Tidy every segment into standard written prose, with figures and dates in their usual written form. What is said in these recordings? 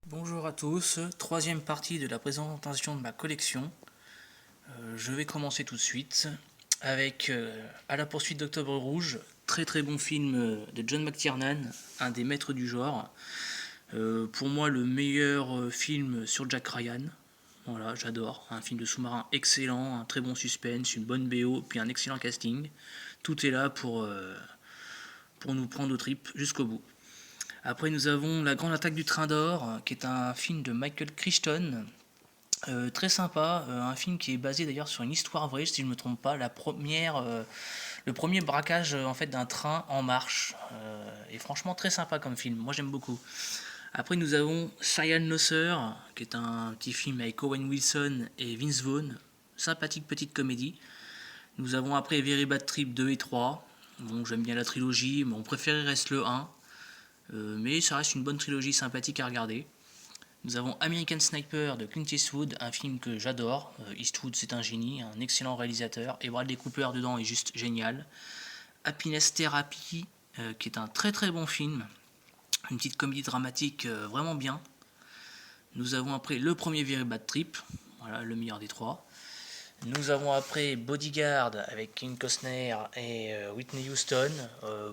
Bonjour à tous, troisième partie de la présentation de ma collection. Je vais commencer tout de suite avec À la poursuite d'Octobre Rouge, très très bon film de John McTiernan, un des maîtres du genre. Pour moi le meilleur film sur Jack Ryan. Voilà, j'adore. Un film de sous-marin excellent, un très bon suspense, une bonne BO, puis un excellent casting. Tout est là pour nous prendre aux tripes jusqu'au bout. Après, nous avons La Grande Attaque du Train d'Or, qui est un film de Michael Crichton, très sympa, un film qui est basé d'ailleurs sur une histoire vraie, si je ne me trompe pas, le premier braquage en fait d'un train en marche, et franchement très sympa comme film, moi j'aime beaucoup. Après, nous avons Cyan Nosser, qui est un petit film avec Owen Wilson et Vince Vaughn, sympathique petite comédie. Nous avons après Very Bad Trip 2 et 3. Bon, j'aime bien la trilogie, mon préféré reste le 1. Mais ça reste une bonne trilogie sympathique à regarder. Nous avons American Sniper de Clint Eastwood, un film que j'adore. Eastwood, c'est un génie, un excellent réalisateur, et Bradley Cooper dedans est juste génial. Happiness Therapy, qui est un très très bon film, une petite comédie dramatique vraiment bien. Nous avons après le premier Very Bad Trip, voilà, le meilleur des trois. Nous avons après Bodyguard avec Kevin Costner et Whitney Houston.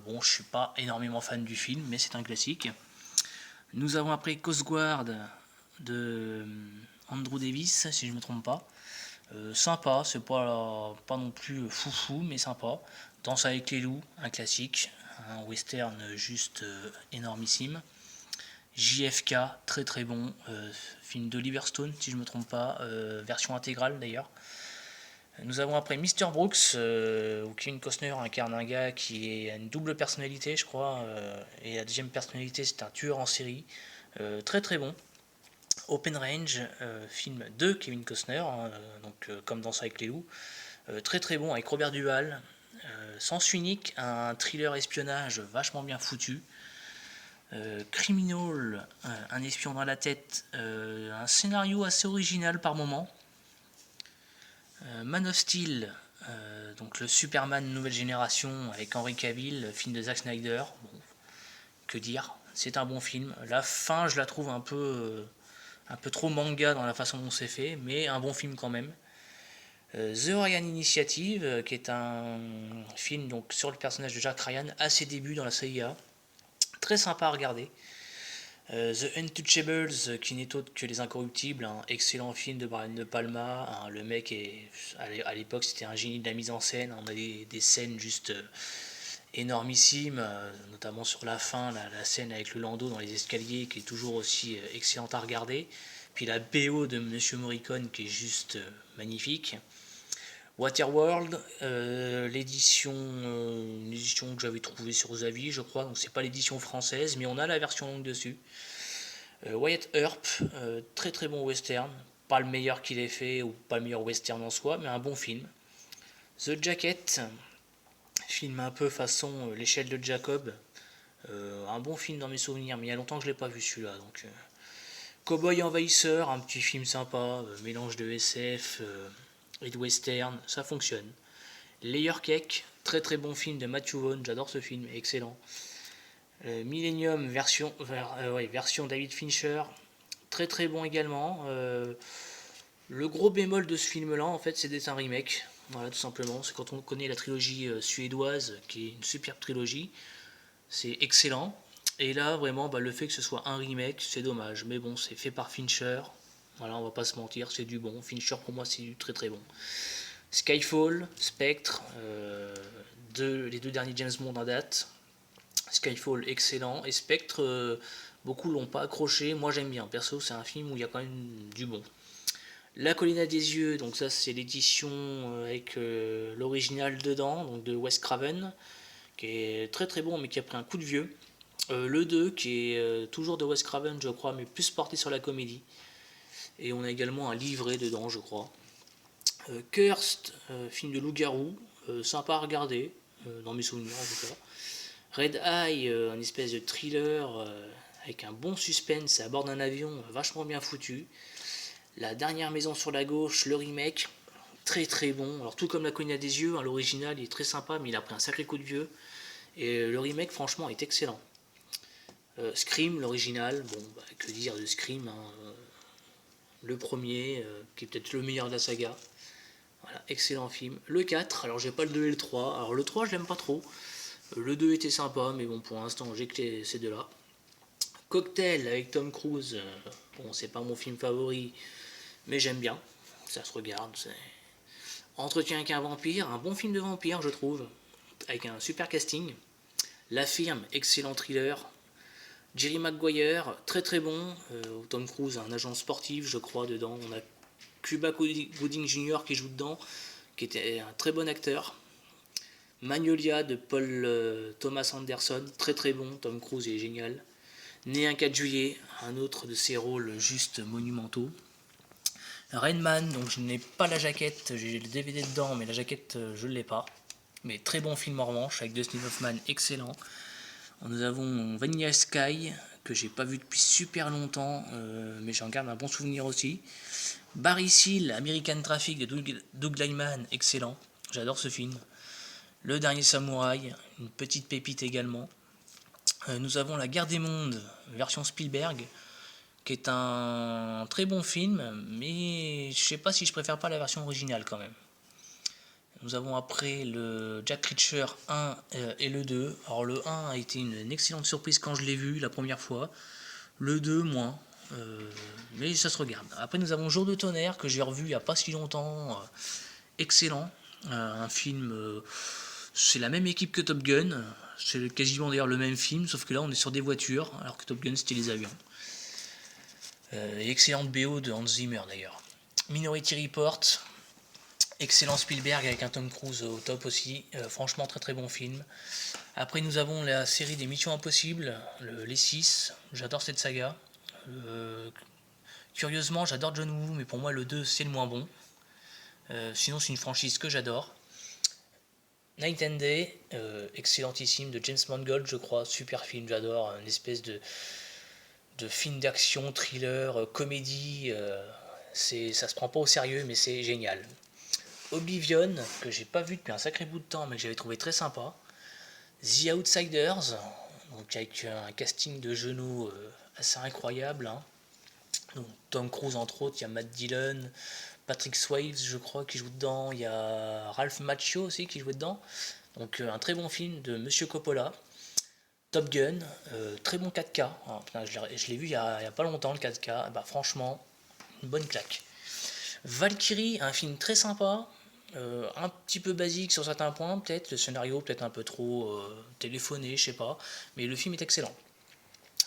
Bon, je suis pas énormément fan du film, mais c'est un classique. Nous avons après Coast Guard de Andrew Davis, si je ne me trompe pas. Sympa, c'est pas non plus foufou, mais sympa. Danse avec les loups, un classique, un western juste énormissime. JFK, très très bon, film d'Oliver Stone, si je ne me trompe pas, version intégrale d'ailleurs. Nous avons après Mr. Brooks, où Kevin Costner incarne un gars qui a une double personnalité, je crois, et la deuxième personnalité, c'est un tueur en série. Très très bon. Open Range, film de Kevin Costner, hein, donc comme Danse avec les loups. Très très bon avec Robert Duvall. Sens unique, un thriller espionnage vachement bien foutu. Criminal, un espion dans la tête, un scénario assez original par moment. Man of Steel, donc le Superman nouvelle génération avec Henry Cavill, film de Zack Snyder. Bon, que dire, c'est un bon film. La fin, je la trouve un peu trop manga dans la façon dont c'est fait, mais un bon film quand même. The Ryan Initiative, qui est un film donc, sur le personnage de Jack Ryan à ses débuts dans la CIA. Très sympa à regarder. The Untouchables, qui n'est autre que Les Incorruptibles, un excellent film de Brian De Palma. Hein, le mec, à l'époque, c'était un génie de la mise en scène. On a des scènes juste énormissimes, notamment sur la fin, la scène avec le landau dans les escaliers, qui est toujours aussi excellente à regarder. Puis la BO de Monsieur Morricone, qui est juste magnifique. Waterworld, une édition que j'avais trouvée sur Zavi, je crois, donc c'est pas l'édition française, mais on a la version longue dessus. Wyatt Earp, très très bon western, pas le meilleur qu'il ait fait ou pas le meilleur western en soi, mais un bon film. The Jacket, film un peu façon l'échelle de Jacob, un bon film dans mes souvenirs, mais il y a longtemps que je l'ai pas vu celui-là, donc. Cowboy Envahisseur, un petit film sympa, mélange de SF et de western, ça fonctionne. Layer Cake, très très bon film de Matthew Vaughn, j'adore ce film, excellent. Millennium, version David Fincher, très très bon également. Le gros bémol de ce film-là, en fait, c'est d'être un remake. Voilà, tout simplement. C'est quand on connaît la trilogie suédoise, qui est une superbe trilogie, c'est excellent. Et là, vraiment, le fait que ce soit un remake, c'est dommage. Mais bon, c'est fait par Fincher. Voilà, on va pas se mentir, c'est du bon. Fincher, pour moi, c'est du très très bon. Skyfall, Spectre, les deux derniers James Bond à date. Skyfall, excellent. Et Spectre, beaucoup l'ont pas accroché. Moi, j'aime bien. Perso, c'est un film où il y a quand même du bon. La colline à des yeux, donc ça, c'est l'édition avec l'original dedans, donc de Wes Craven, qui est très très bon, mais qui a pris un coup de vieux. Le 2, qui est toujours de Wes Craven, je crois, mais plus porté sur la comédie. Et on a également un livret dedans, je crois. Cursed, film de loup-garou, sympa à regarder, dans mes souvenirs en tout cas. Red Eye, un espèce de thriller avec un bon suspense à bord d'un avion, vachement bien foutu. La dernière maison sur la gauche, le remake, très très bon. Alors tout comme La Colline à des yeux, hein, l'original il est très sympa, mais il a pris un sacré coup de vieux. Et le remake, franchement, est excellent. Scream, l'original, bon, bah, que dire de Scream, hein, le premier, qui est peut-être le meilleur de la saga. Voilà, excellent film. Le 4, alors j'ai pas le 2 et le 3. Alors le 3, je l'aime pas trop. Le 2 était sympa, mais bon, pour l'instant, j'ai que ces deux-là. Cocktail avec Tom Cruise, bon, c'est pas mon film favori, mais j'aime bien. Ça se regarde. Entretien avec un vampire, un bon film de vampire, je trouve, avec un super casting. La Firme, excellent thriller. Jerry Maguire, très très bon. Tom Cruise, un agent sportif, je crois, dedans. On a Cuba Gooding Jr. qui joue dedans, qui était un très bon acteur. Magnolia de Paul Thomas Anderson, très très bon. Tom Cruise est génial. Né un 4 juillet, un autre de ses rôles juste monumentaux. Rain Man, donc je n'ai pas la jaquette, j'ai le DVD dedans, mais la jaquette je ne l'ai pas. Mais très bon film en revanche, avec Dustin Hoffman, excellent. Nous avons Vanilla Sky, que j'ai pas vu depuis super longtemps, mais j'en garde un bon souvenir aussi. Barry Seal, American Traffic de Doug Liman, excellent, j'adore ce film. Le Dernier Samouraï, une petite pépite également. Nous avons La Guerre des Mondes, version Spielberg, qui est un très bon film, mais je sais pas si je préfère pas la version originale quand même. Nous avons après le Jack Reacher 1 et le 2. Alors le 1 a été une excellente surprise quand je l'ai vu la première fois. Le 2 moins. Mais ça se regarde. Après nous avons Jour de tonnerre que j'ai revu il n'y a pas si longtemps. Excellent. Un film... c'est la même équipe que Top Gun. C'est quasiment d'ailleurs le même film, sauf que là on est sur des voitures, alors que Top Gun c'était les avions. Excellente BO de Hans Zimmer d'ailleurs. Minority Report, excellent Spielberg avec un Tom Cruise au top aussi. Franchement très très bon film. Après nous avons la série des Missions Impossibles, les 6. J'adore cette saga. Curieusement j'adore John Woo, mais pour moi le 2 c'est le moins bon. Sinon c'est une franchise que j'adore. Night and Day, excellentissime de James Mangold je crois. Super film, j'adore. Une espèce de film d'action, thriller, comédie. Ça se prend pas au sérieux, mais c'est génial. Oblivion, que j'ai pas vu depuis un sacré bout de temps, mais que j'avais trouvé très sympa. The Outsiders, donc avec un casting de genoux assez incroyable. Hein. Donc, Tom Cruise entre autres, il y a Matt Dillon, Patrick Swayze je crois qui joue dedans, il y a Ralph Macchio aussi qui joue dedans. Donc un très bon film de Monsieur Coppola. Top Gun, très bon 4K. Ah, putain, je l'ai vu il y a pas longtemps le 4K. Bah, franchement, une bonne claque. Valkyrie, un film très sympa, un petit peu basique sur certains points, peut-être. Le scénario, peut-être un peu trop téléphoné, je sais pas. Mais le film est excellent.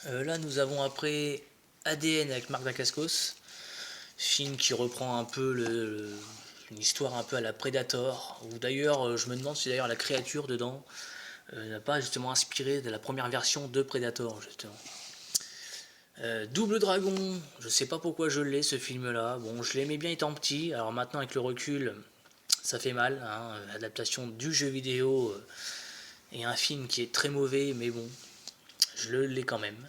Là, nous avons après ADN avec Marc Dacascos. Film qui reprend un peu une histoire un peu à la Predator. Ou d'ailleurs, je me demande si d'ailleurs la créature dedans n'a pas justement inspiré de la première version de Predator justement. Double Dragon, je sais pas pourquoi je l'ai ce film là, bon je l'aimais bien étant petit, alors maintenant avec le recul ça fait mal, hein, l'adaptation du jeu vidéo et un film qui est très mauvais mais bon, je l'ai quand même.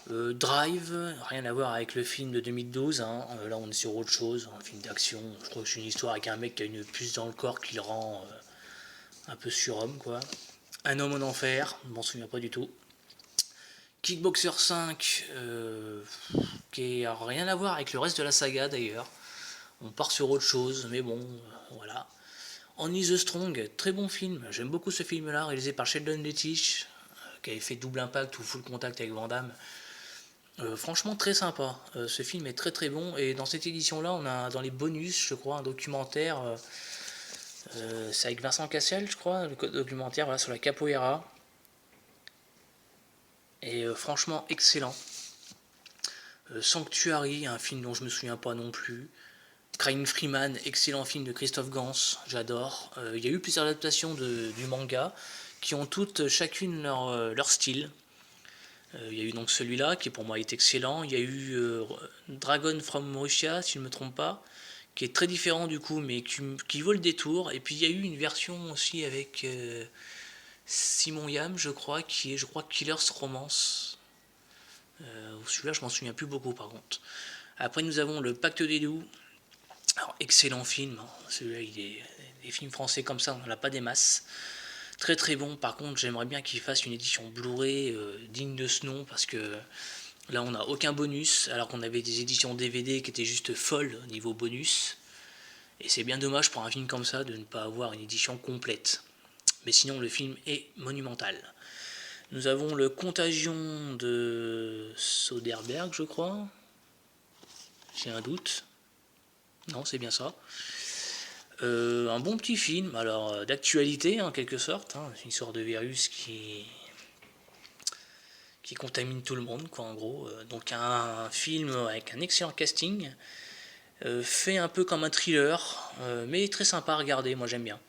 Drive, rien à voir avec le film de 2012, hein, là on est sur autre chose, un film d'action, je crois que c'est une histoire avec un mec qui a une puce dans le corps qui le rend un peu surhomme quoi. Un homme en enfer, je m'en souviens pas du tout. Kickboxer 5, qui n'a rien à voir avec le reste de la saga d'ailleurs. On part sur autre chose, mais bon, voilà. Only the Strong, très bon film. J'aime beaucoup ce film-là, réalisé par Sheldon Lettich, qui avait fait Double Impact ou Full Contact avec Van Damme. Franchement, très sympa. Ce film est très très bon. Et dans cette édition-là, on a dans les bonus, je crois, un documentaire. C'est avec Vincent Cassel, je crois, le documentaire voilà, sur la capoeira. Et franchement excellent. Sanctuary, un film dont je me souviens pas non plus. Crying Freeman, excellent film de Christophe Gans, j'adore. Il y a eu plusieurs adaptations du manga qui ont toutes chacune leur style. Il y a eu donc celui-là qui pour moi est excellent. Il y a eu Dragon from Russia, si je ne me trompe pas, qui est très différent du coup, mais qui vaut le détour. Et puis il y a eu une version aussi avec Simon Yam, je crois, qui est, je crois, Killer's Romance. Celui-là, je m'en souviens plus beaucoup par contre. Après, nous avons Le Pacte des loups. Alors, excellent film. Hein. Celui-là, des films français comme ça, on n'en a pas des masses. Très très bon. Par contre, j'aimerais bien qu'il fasse une édition Blu-ray digne de ce nom, parce que là on n'a aucun bonus, alors qu'on avait des éditions DVD qui étaient juste folles au niveau bonus. Et c'est bien dommage pour un film comme ça de ne pas avoir une édition complète. Mais sinon le film est monumental. Nous avons le Contagion de Soderbergh, je crois. J'ai un doute. Non, c'est bien ça. Un bon petit film, alors d'actualité en quelque sorte, hein, une sorte de virus qui contamine tout le monde, quoi, en gros. Donc un film avec un excellent casting, fait un peu comme un thriller, mais très sympa à regarder, moi j'aime bien.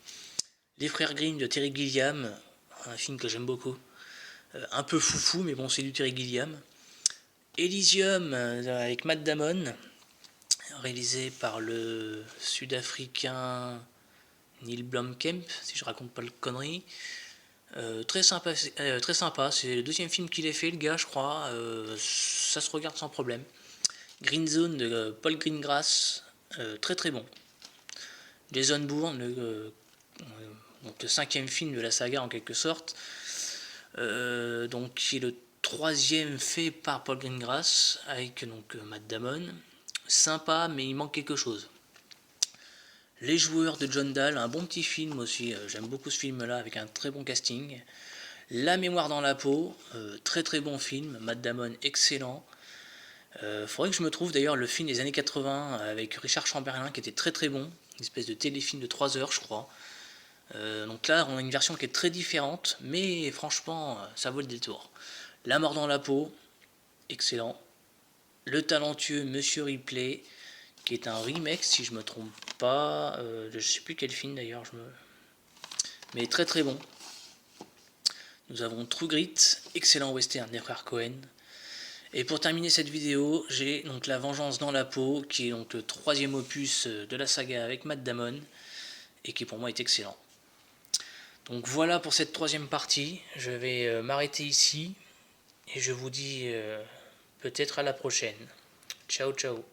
Les Frères Grimm de Terry Gilliam, un film que j'aime beaucoup. Un peu foufou, mais bon, c'est du Terry Gilliam. Elysium avec Matt Damon, réalisé par le Sud-Africain Neil Blomkamp, si je raconte pas le connerie. Très sympa, c'est le deuxième film qu'il ait fait, le gars, je crois. Ça se regarde sans problème. Green Zone de Paul Greengrass, très très bon. Jason Bourne, donc le cinquième film de la saga en quelque sorte, donc qui est le troisième fait par Paul Greengrass avec donc Matt Damon. Sympa, mais il manque quelque chose. Les Joueurs de John Dahl, un bon petit film aussi, j'aime beaucoup ce film là avec un très bon casting. La Mémoire dans la peau, très très bon film, Matt Damon excellent. Faudrait que je me trouve d'ailleurs le film des années 80 avec Richard Chamberlain qui était très très bon, une espèce de téléfilm de 3 heures je crois. Donc là on a une version qui est très différente, mais franchement ça vaut le détour. La Mort dans la peau, excellent. Le talentueux Monsieur Ripley, qui est un remake si je me trompe pas, je sais plus quel film d'ailleurs, mais très très bon. Nous avons True Grit, excellent western des frères Cohen. Et pour terminer cette vidéo, j'ai donc La Vengeance dans la peau, qui est donc le troisième opus de la saga avec Matt Damon, et qui pour moi est excellent. Donc voilà pour cette troisième partie, je vais m'arrêter ici, et je vous dis peut-être à la prochaine. Ciao ciao.